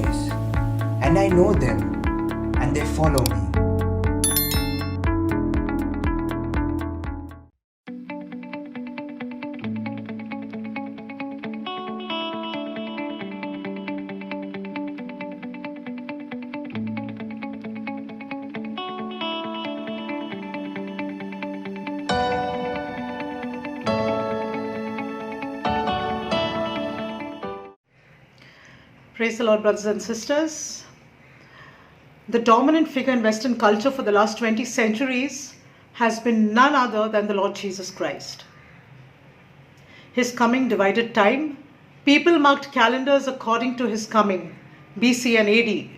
voice, and I know them, and they follow me. Praise the Lord, brothers and sisters. The dominant figure in Western culture for the last 20 centuries has been none other than the Lord Jesus Christ. His coming divided time. People marked calendars according to his coming, BC and AD.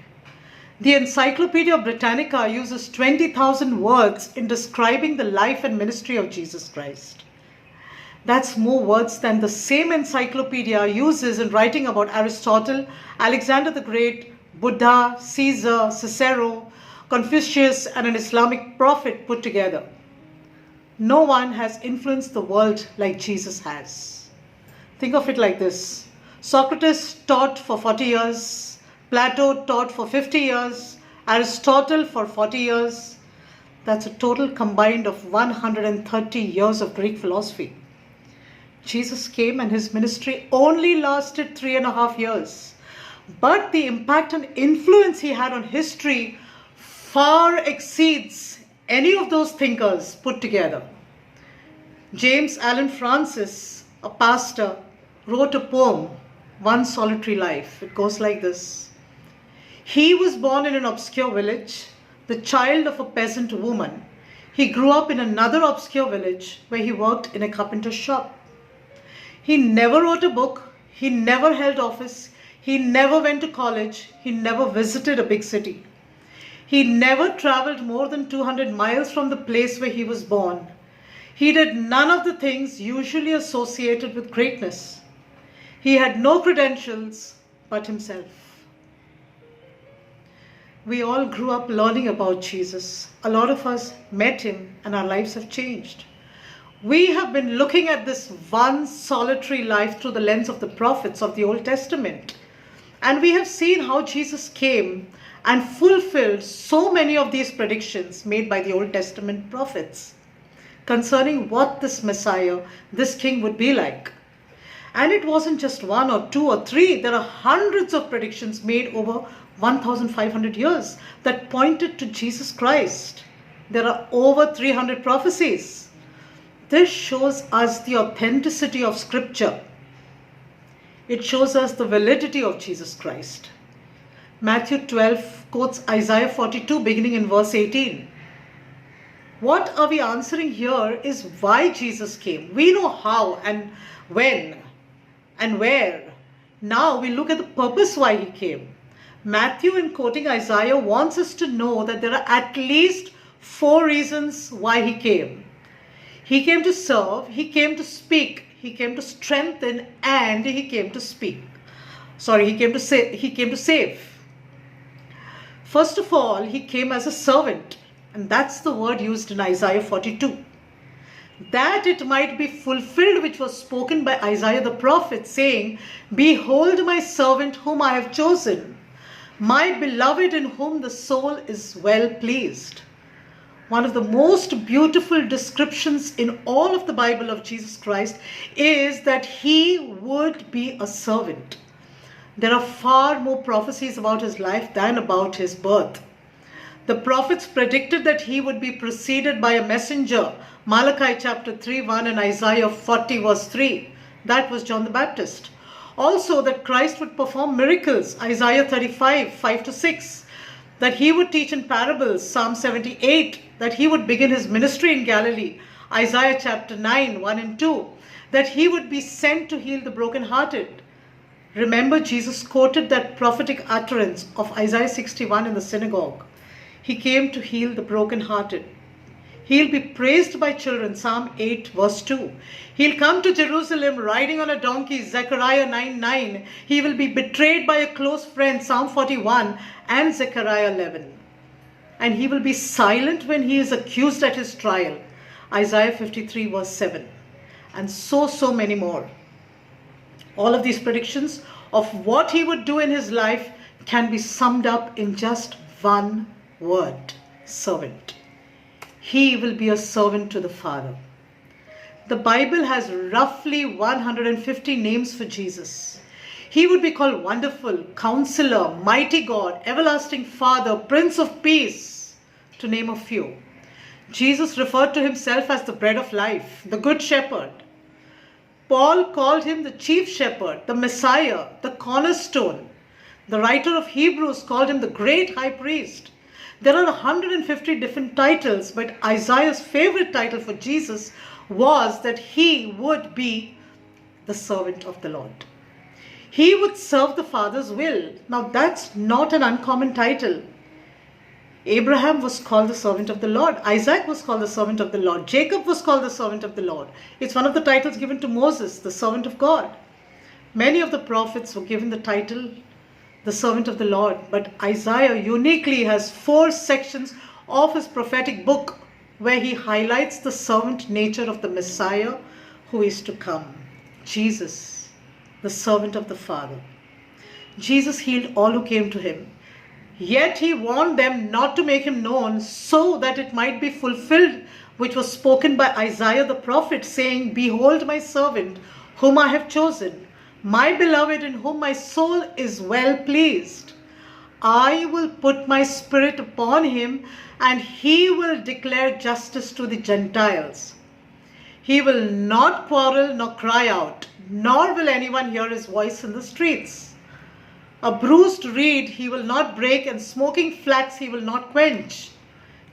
The Encyclopedia Britannica uses 20,000 words in describing the life and ministry of Jesus Christ. That's more words than the same encyclopedia uses in writing about Aristotle, Alexander the Great, Buddha, Caesar, Cicero, Confucius, and an Islamic prophet put together. No one has influenced the world like Jesus has. Think of it like this. Socrates taught for 40 years, Plato taught for 50 years, Aristotle for 40 years. That's a total combined of 130 years of Greek philosophy. Jesus came and his ministry only lasted 3.5 years. But the impact and influence he had on history far exceeds any of those thinkers put together. James Allan Francis, a pastor, wrote a poem, One Solitary Life. It goes like this. He was born in an obscure village, the child of a peasant woman. He grew up in another obscure village where he worked in a carpenter's shop. He never wrote a book, he never held office, he never went to college, he never visited a big city. He never traveled more than 200 miles from the place where he was born. He did none of the things usually associated with greatness. He had no credentials but himself. We all grew up learning about Jesus. A lot of us met him and our lives have changed. We have been looking at this one solitary life through the lens of the prophets of the Old Testament. And we have seen how Jesus came and fulfilled so many of these predictions made by the Old Testament prophets concerning what this Messiah, this King would be like. And it wasn't just 1 or 2 or 3. There are hundreds of predictions made over 1,500 years that pointed to Jesus Christ. There are over 300 prophecies. This shows us the authenticity of Scripture. It shows us the validity of Jesus Christ. Matthew 12 quotes Isaiah 42 beginning in verse 18. What are we answering here is why Jesus came. We know how and when and where. Now we look at the purpose why he came. Matthew, in quoting Isaiah, wants us to know that there are at least 4 reasons why he came. He came to serve, he came to speak, he came to strengthen, and he came to speak. He came to save. First of all, he came as a servant, and that's the word used in Isaiah 42. That it might be fulfilled which was spoken by Isaiah the prophet, saying, Behold my servant whom I have chosen, my beloved in whom the soul is well pleased. One of the most beautiful descriptions in all of the Bible of Jesus Christ is that he would be a servant. There are far more prophecies about his life than about his birth. The prophets predicted that he would be preceded by a messenger, Malachi chapter 3:1 and Isaiah 40 verse 3. That was John the Baptist. Also that Christ would perform miracles, Isaiah 35, 5-6. That he would teach in parables, Psalm 78, that he would begin his ministry in Galilee, Isaiah chapter 9, 1 and 2, that he would be sent to heal the brokenhearted. Remember, Jesus quoted that prophetic utterance of Isaiah 61 in the synagogue. He came to heal the brokenhearted. He'll be praised by children, Psalm 8 verse 2. He'll come to Jerusalem riding on a donkey, Zechariah 9:9. He will be betrayed by a close friend, Psalm 41 and Zechariah 11. And he will be silent when he is accused at his trial, Isaiah 53 verse 7. And so many more. All of these predictions of what he would do in his life can be summed up in just one word: servant. He will be a servant to the Father. The Bible has roughly 150 names for Jesus. He would be called Wonderful, Counselor, Mighty God, Everlasting Father, Prince of Peace, to name a few. Jesus referred to himself as the bread of life, the Good Shepherd. Paul called him the Chief Shepherd, the Messiah, the Cornerstone. The writer of Hebrews called him the Great High Priest. There are 150 different titles, but Isaiah's favorite title for Jesus was that he would be the servant of the Lord. He would serve the Father's will. Now that's not an uncommon title. Abraham was called the servant of the Lord. Isaac was called the servant of the Lord. Jacob was called the servant of the Lord. It's one of the titles given to Moses, the servant of God. Many of the prophets were given the title, the servant of the Lord. But Isaiah uniquely has 4 sections of his prophetic book where he highlights the servant nature of the Messiah who is to come. Jesus, the servant of the Father. Jesus healed all who came to him. Yet he warned them not to make him known, so that it might be fulfilled, which was spoken by Isaiah the prophet, saying, "Behold my servant, whom I have chosen, my beloved, in whom my soul is well pleased. I will put my spirit upon him, and he will declare justice to the Gentiles. He will not quarrel nor cry out, nor will anyone hear his voice in the streets. A bruised reed he will not break, and smoking flax he will not quench,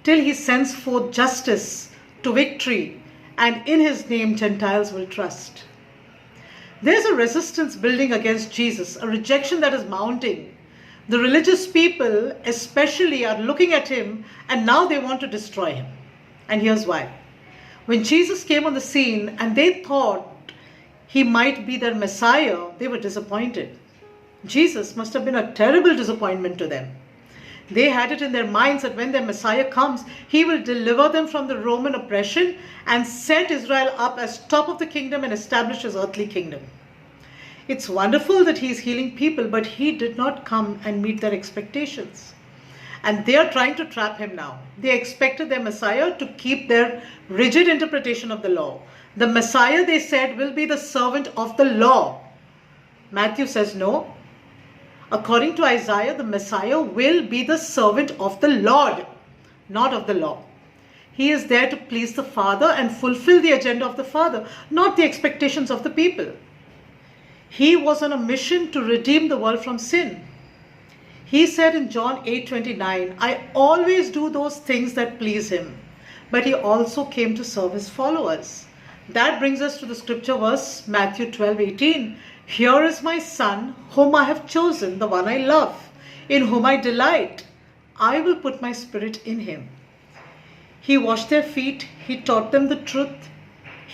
till he sends forth justice to victory, and in his name Gentiles will trust." There's a resistance building against Jesus, a rejection that is mounting. The religious people especially are looking at him, and now they want to destroy him. And here's why. When Jesus came on the scene and they thought he might be their Messiah, they were disappointed. Jesus must have been a terrible disappointment to them. They had it in their minds that when their Messiah comes, he will deliver them from the Roman oppression and set Israel up as top of the kingdom and establish his earthly kingdom. It's wonderful that he is healing people, but he did not come and meet their expectations. And they are trying to trap him now. They expected their Messiah to keep their rigid interpretation of the law. The Messiah, they said, will be the servant of the law. Matthew says no. According to Isaiah, the Messiah will be the servant of the Lord, not of the law. He is there to please the Father and fulfill the agenda of the Father, not the expectations of the people. He was on a mission to redeem the world from sin. He said in John 8:29, "I always do those things that please him." But he also came to serve his followers. That brings us to the scripture verse, Matthew 12:18. "Here is my son, whom I have chosen, the one I love, in whom I delight. I will put my spirit in him." He washed their feet. He taught them the truth.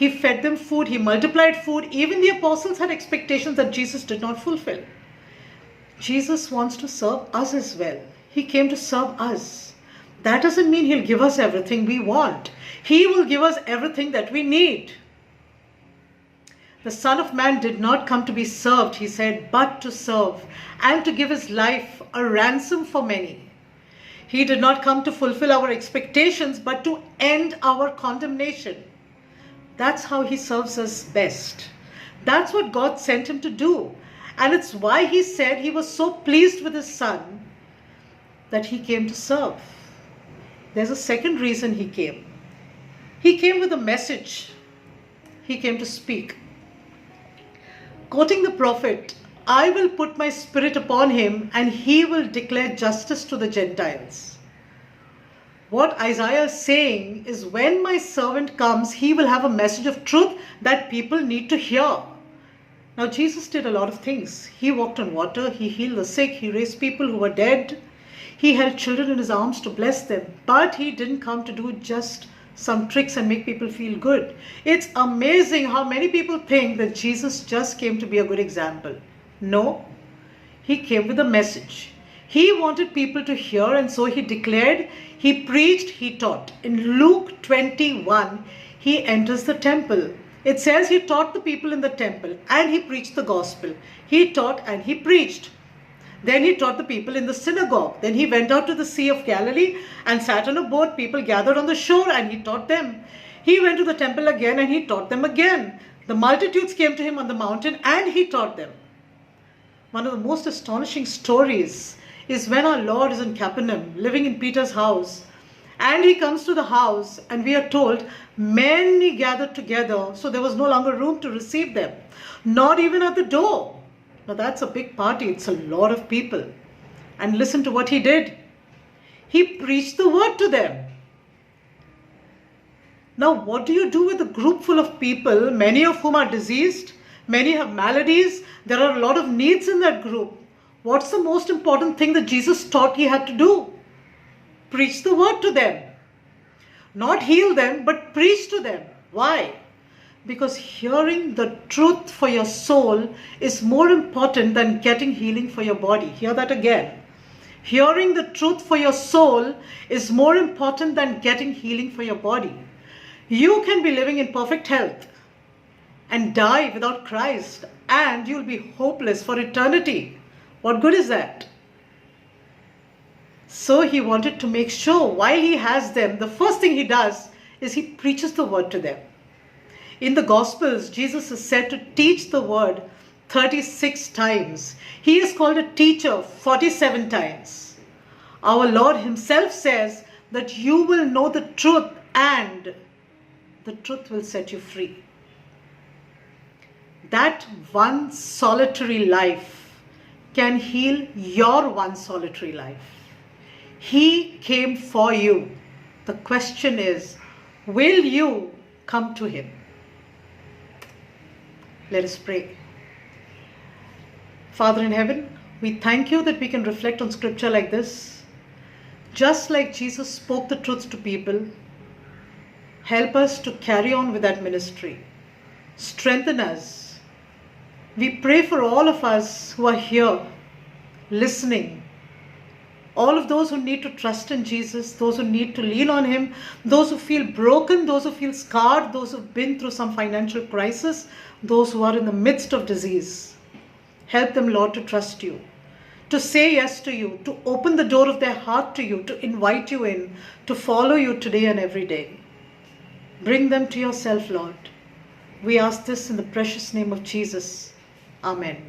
He fed them food. He multiplied food. Even the apostles had expectations that Jesus did not fulfill. Jesus wants to serve us as well. He came to serve us. That doesn't mean he'll give us everything we want. He will give us everything that we need. The Son of Man did not come to be served, he said, but to serve and to give his life a ransom for many. He did not come to fulfill our expectations, but to end our condemnation. That's how he serves us best. That's what God sent him to do. And it's why he said he was so pleased with his Son that he came to serve. There's a second reason he came. He came with a message. He came to speak. Quoting the prophet, "I will put my spirit upon him, and he will declare justice to the Gentiles." What Isaiah is saying is, when my servant comes, he will have a message of truth that people need to hear. Now, Jesus did a lot of things. He walked on water, he healed the sick, he raised people who were dead, he held children in his arms to bless them. But he didn't come to do just some tricks and make people feel good. It's amazing how many people think that Jesus just came to be a good example. No, he came with a message. He wanted people to hear, and so he declared, he preached, he taught. In Luke 21, he enters the temple. It says he taught the people in the temple and he preached the gospel. He taught and he preached. Then he taught the people in the synagogue. Then he went out to the Sea of Galilee and sat on a boat. People gathered on the shore and he taught them. He went to the temple again and he taught them again. The multitudes came to him on the mountain and he taught them. One of the most astonishing stories is when our Lord is in Capernaum, living in Peter's house. And he comes to the house and we are told many gathered together, so there was no longer room to receive them, not even at the door. Now that's a big party, it's a lot of people. And listen to what he did. He preached the word to them. Now what do you do with a group full of people, many of whom are diseased, many have maladies, there are a lot of needs in that group. What's the most important thing that Jesus taught he had to do? Preach the word to them. Not heal them, but preach to them. Why? Because hearing the truth for your soul is more important than getting healing for your body. Hear that again. Hearing the truth for your soul is more important than getting healing for your body. You can be living in perfect health and die without Christ, and you'll be hopeless for eternity. What good is that? So he wanted to make sure while he has them, the first thing he does is he preaches the word to them. In the Gospels, Jesus is said to teach the word 36 times. He is called a teacher 47 times. Our Lord himself says that you will know the truth and the truth will set you free. That one solitary life can heal your one solitary life. He came for you. The question is, will you come to him? Let us pray. Father in heaven, we thank you that we can reflect on scripture like this. Just like Jesus spoke the truth to people, help us to carry on with that ministry. Strengthen us. We pray for all of us who are here, listening. All of those who need to trust in Jesus, those who need to lean on him, those who feel broken, those who feel scarred, those who've been through some financial crisis, those who are in the midst of disease. Help them, Lord, to trust you, to say yes to you, to open the door of their heart to you, to invite you in, to follow you today and every day. Bring them to yourself, Lord. We ask this in the precious name of Jesus. Amen.